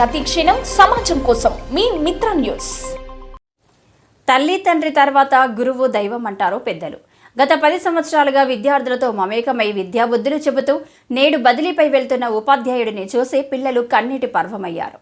ప్రతి క్షణం సమాజం కోసం మీ మిత్ర న్యూస్. తల్లి తండ్రి తర్వాత గురువు దైవం అంటారు పెద్దలు. గత 10 సంవత్సరాలుగా విద్యార్థులతో మమేకమై విద్యాబుద్ధులు చెబుతూ నేడు బదిలీపై వెళ్తున్న ఉపాధ్యాయుడిని చూసి పిల్లలు కన్నీటి పర్వమయ్యారు.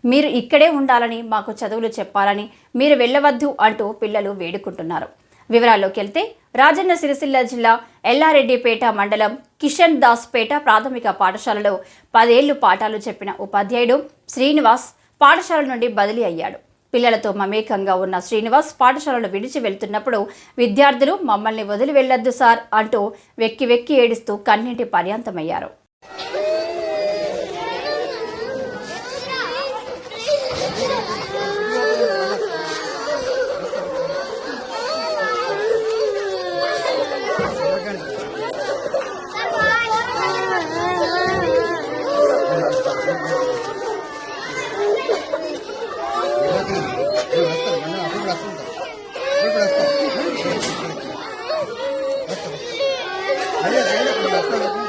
మీరు ఇక్కడే ఉండాలని, మాకు చదువులు చెప్పాలని, మీరు వెళ్ళవద్దు అంటూ పిల్లలు వేడుకుంటున్నారు. వివరాల్లోకి వెళ్తే రాజన్న సిరిసిల్ల జిల్లా ఎల్లారెడ్డిపేట మండలం కిషన్ దాస్ పేట ప్రాథమిక పాఠశాలలో 10 ఏళ్లు పాఠాలు చెప్పిన ఉపాధ్యాయుడు శ్రీనివాస్ పాఠశాల నుండి బదిలీ అయ్యాడు. పిల్లలతో మమేకంగా ఉన్న శ్రీనివాస్ పాఠశాలను విడిచి వెళ్తున్నప్పుడు విద్యార్థులు మమ్మల్ని వదిలి వెళ్ళొద్దు సార్ అంటూ వెక్కి వెక్కి ఏడుస్తూ కన్నీటి పర్యాంతమయ్యారు. Ayo,